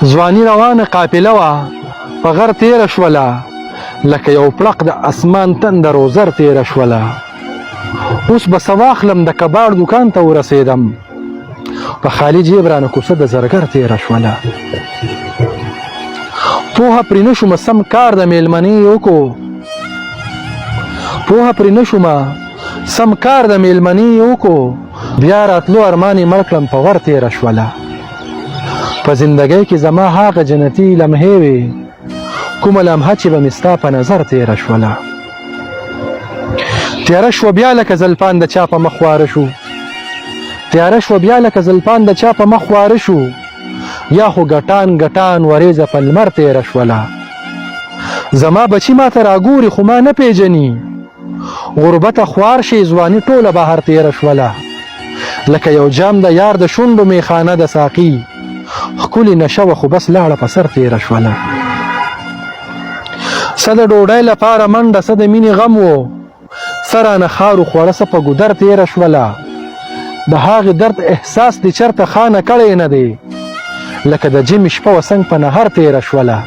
ځواني روانه قافله وه په غر تېره شوله لکه یو پړق د اسمان تندر و زر تېره شوله اوس به څه واخلم د کباړ دوکان ته ورسېدم په خالي جیب رانه کوڅه د زرګر تېره شوله پوهه پرې نه شومه سم کار د میلمنې وکړو پوهه پرې نه شومه سم کار د میلمنې وکړو بیا راتلو ارمان یې مړ کړم په غر تېره شوله په زندګۍ کې زما هغه جنتي لمحې وې کومه لمحه چې به مې ستا په نظر تېره شوله تیاره شوه بیا لکه زلفان د چا په مخ واره شو تیاره شوه بیا لکه زلفان د چا په مخ واره شو یا خو ګټان ګټان وریځه په لمر تېره شوله زما بچي ما ته راګوري خو ما نه پیژني غربته خوار شي ځواني ټوله بهر تېره شوله لکه یو جام د یار د شونډو میخانه د ساقي ښکلې نشه وه خو بس لاړه په سر تېره شوله څه د ډوډۍ لپاره منډه څه د مینې غم و څه رانه خارو خوړه څه په ګودر تېره شوله د هغې درد احساس دې چېرته خانه کړی نه دی لکه د جمې شپه و څنګ په نهر تېره شوله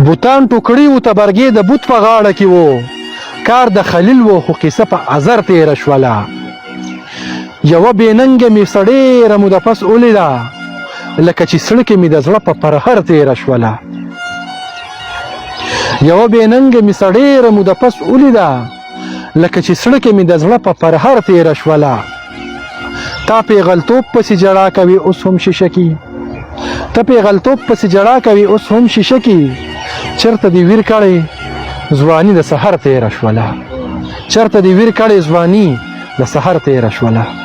بوتان ټوکړي و تبرګې د بوت په غاړه کې و کار د خلیل و خو قصه په ازر تېره شوله یوه بېننګه مې څه ډېره موده پس ولیده لکه چې سړکې مې د زړه په پرهر تېره شوله یوه بېننګه مې څه ډېره موده پس ولیده لکه چې سړکې مې د زړه په پرهر تېره شوله تا پیغلتوب پسې جړا کوي اوس هم شیشه کې ته پیغلتوب پسې جړا کوي اوس هم شیشه کې چېرته دې ویر کړی ځواني د سحر تېره شوله چېرته دې ویر کړی ځواني د سحر تېره شوله